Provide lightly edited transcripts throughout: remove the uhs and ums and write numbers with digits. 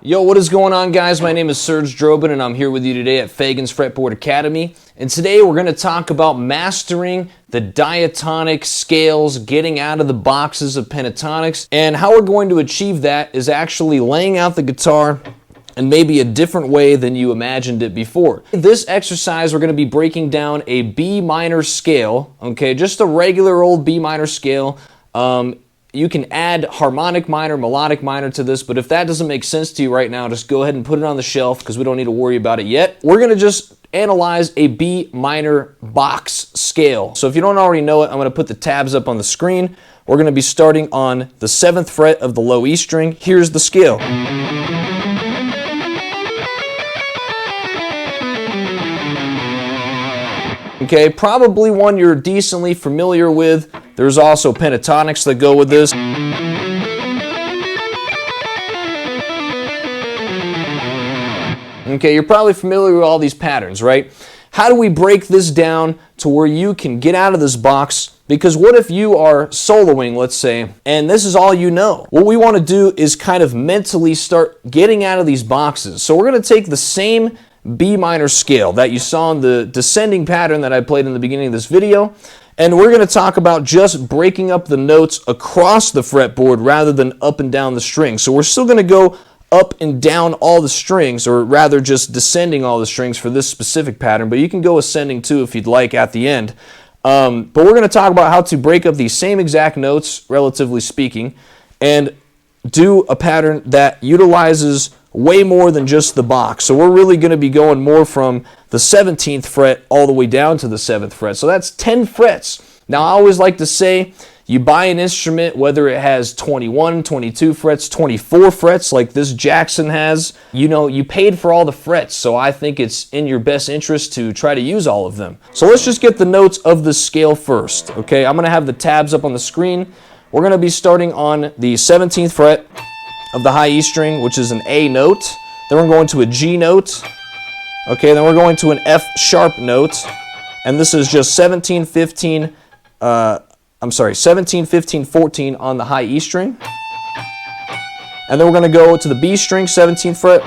Yo, what is going on, guys? My name is Serge Drobin, and I'm here with you today at Fagan's Fretboard Academy. And today we're going to talk about mastering the diatonic scales, getting out of the boxes of pentatonics. And how we're going to achieve that is actually laying out the guitar in maybe a different way than you imagined it before. This exercise, we're going to be breaking down a B minor scale, okay? Just a regular old B minor scale. You can add harmonic minor, melodic minor to this, but if that doesn't make sense to you right now, just go ahead and put it on the shelf because we don't need to worry about it yet. We're going to just analyze a B minor box scale. So if you don't already know it, I'm going to put the tabs up on the screen. We're going to be starting on the 7th fret of the low E string. Here's the scale. Okay, probably one you're decently familiar with. There's also pentatonics that go with this. Okay, you're probably familiar with all these patterns, right? How do we break this down to where you can get out of this box? Because what if you are soloing, let's say, and this is all you know? What we want to do is kind of mentally start getting out of these boxes. So we're going to take the same B minor scale that you saw in the descending pattern that I played in the beginning of this video, and we're going to talk about just breaking up the notes across the fretboard rather than up and down the strings. So we're still going to go up and down all the strings, or rather just descending all the strings for this specific pattern, but you can go ascending too if you'd like at the end. But we're going to talk about how to break up these same exact notes, relatively speaking, and do a pattern that utilizes way more than just the box. So we're really going to be going more from the 17th fret all the way down to the 7th fret. So that's 10 frets. Now, I always like to say, you buy an instrument, whether it has 21, 22 frets, 24 frets like this Jackson has, you paid for all the frets. So I think it's in your best interest to try to use all of them. So let's just get the notes of the scale first. Okay, I'm going to have the tabs up on the screen. We're going to be starting on the 17th fret of the high E string, which is an A note. Then we're going to a G note. Okay, then we're going to an F sharp note. And this is just 17, 15, 14 on the high E string. And then we're going to go to the B string, 17th fret.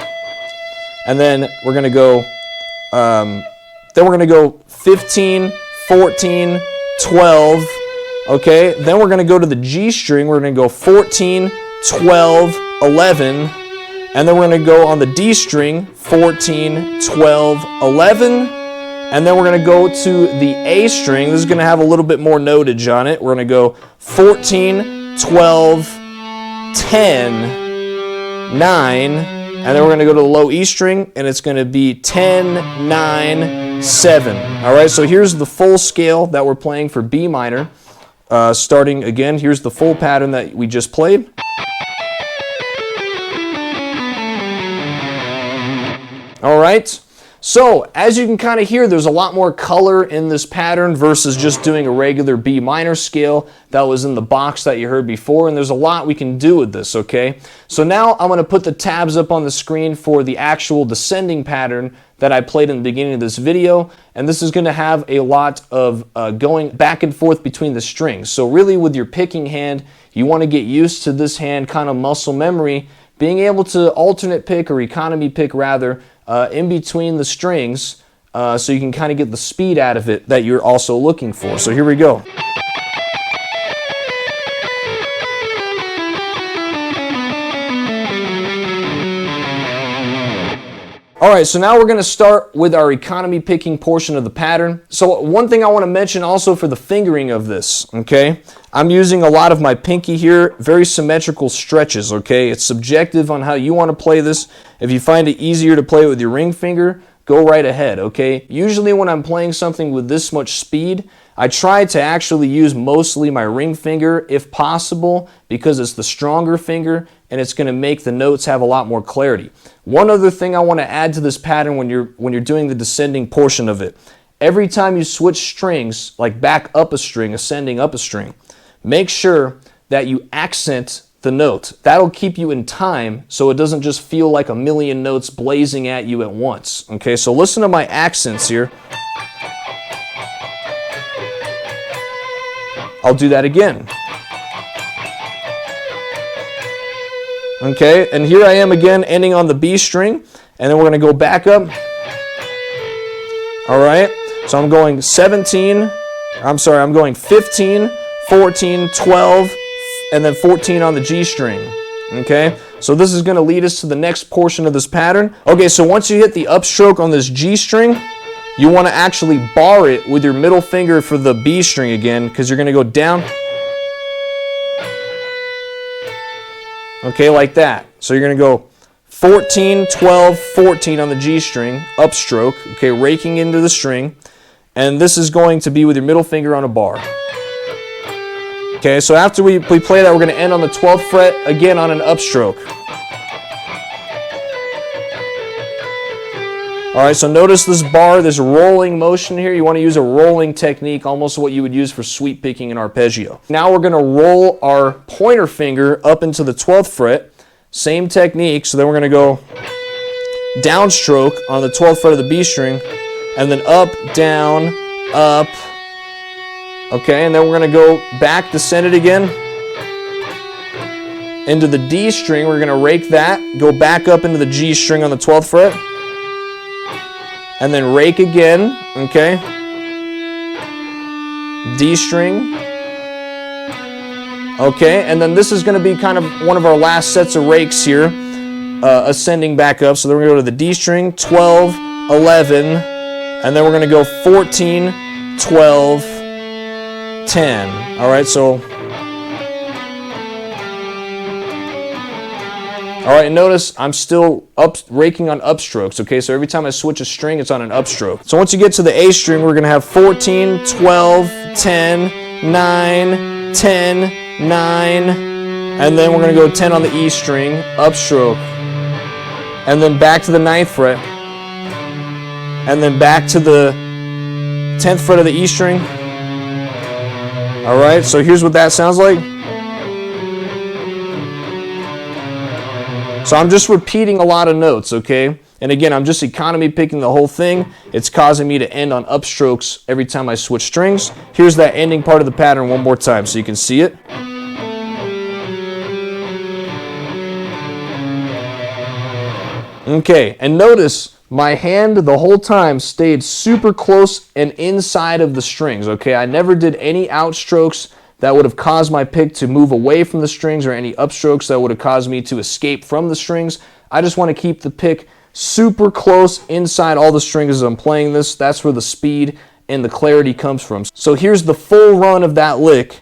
And then we're going to go 15, 14, 12. Okay, then we're going to go to the G string. We're going to go 14, 12, 11, and then we're going to go on the D string, 14, 12, 11, and then we're going to go to the A string. This is going to have a little bit more notage on it. We're going to go 14, 12, 10, 9, and then we're going to go to the low E string, and it's going to be 10, 9, 7. All right, so here's the full scale that we're playing for B minor. Starting again, here's the full pattern that we just played. All right, so as you can kind of hear, there's a lot more color in this pattern versus just doing a regular B minor scale that was in the box that you heard before, and there's a lot we can do with this, okay? So now I'm going to put the tabs up on the screen for the actual descending pattern that I played in the beginning of this video, and this is going to have a lot of going back and forth between the strings. So really with your picking hand, you want to get used to this hand kind of muscle memory, being able to alternate pick, or economy pick rather, in between the strings, so you can kind of get the speed out of it that you're also looking for. So here we go. Alright, so now we're going to start with our economy picking portion of the pattern. So one thing I want to mention also for the fingering of this, okay? I'm using a lot of my pinky here, very symmetrical stretches, okay? It's subjective on how you want to play this. If you find it easier to play with your ring finger, go right ahead, okay? Usually when I'm playing something with this much speed, I try to actually use mostly my ring finger if possible, because it's the stronger finger and it's going to make the notes have a lot more clarity. One other thing I want to add to this pattern when you're doing the descending portion of it, every time you switch strings, like back up a string, ascending up a string, make sure that you accent the note. That'll keep you in time so it doesn't just feel like a million notes blazing at you at once. Okay, so listen to my accents here. I'll do that again. Okay, and here I am again ending on the B string, and then we're going to go back up. All right, so I'm going 15, 14, 12, and then 14 on the G string. Okay, so this is going to lead us to the next portion of this pattern. Okay, so once you hit the upstroke on this G string, you want to actually bar it with your middle finger for the B string again, because you're going to go down. Okay, like that. So you're going to go 14, 12, 14 on the G string, upstroke, okay, raking into the string, and this is going to be with your middle finger on a bar. Okay, so after we play that, we're going to end on the 12th fret, again on an upstroke. All right, so notice this bar, this rolling motion here. You want to use a rolling technique, almost what you would use for sweep picking and arpeggio. Now we're going to roll our pointer finger up into the 12th fret. Same technique, so then we're going to go downstroke on the 12th fret of the B string, and then up, down, up. Okay, and then we're going to go back, descend it again into the D string. We're going to rake that, go back up into the G string on the 12th fret, and then rake again, okay? D string. Okay, and then this is going to be kind of one of our last sets of rakes here, ascending back up. So then we're going to go to the D string, 12, 11, and then we're going to go 14, 12, 10. All right, so... All right, notice I'm still raking on upstrokes, okay? So every time I switch a string, it's on an upstroke. So once you get to the A string, we're going to have 14, 12, 10, 9, 10, 9, and then we're going to go 10 on the E string, upstroke, and then back to the 9th fret, and then back to the 10th fret of the E string. All right, so here's what that sounds like. So I'm just repeating a lot of notes, okay? And again, I'm just economy picking the whole thing. It's causing me to end on upstrokes every time I switch strings. Here's that ending part of the pattern one more time so you can see it. Okay, and notice my hand the whole time stayed super close and inside of the strings, okay? I never did any outstrokes that would have caused my pick to move away from the strings, or any upstrokes that would have caused me to escape from the strings. I just want to keep the pick super close inside all the strings as I'm playing this. That's where the speed and the clarity comes from. So here's the full run of that lick.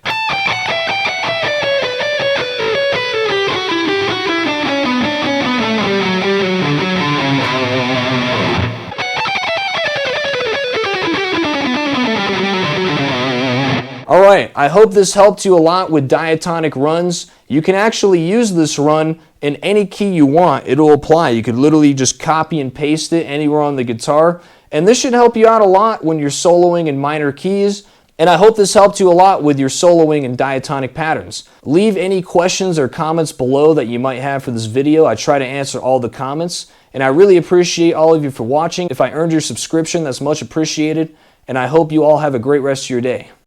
All right, I hope this helped you a lot with diatonic runs. You can actually use this run in any key you want. It'll apply. You could literally just copy and paste it anywhere on the guitar. And this should help you out a lot when you're soloing in minor keys. And I hope this helped you a lot with your soloing and diatonic patterns. Leave any questions or comments below that you might have for this video. I try to answer all the comments. And I really appreciate all of you for watching. If I earned your subscription, that's much appreciated. And I hope you all have a great rest of your day.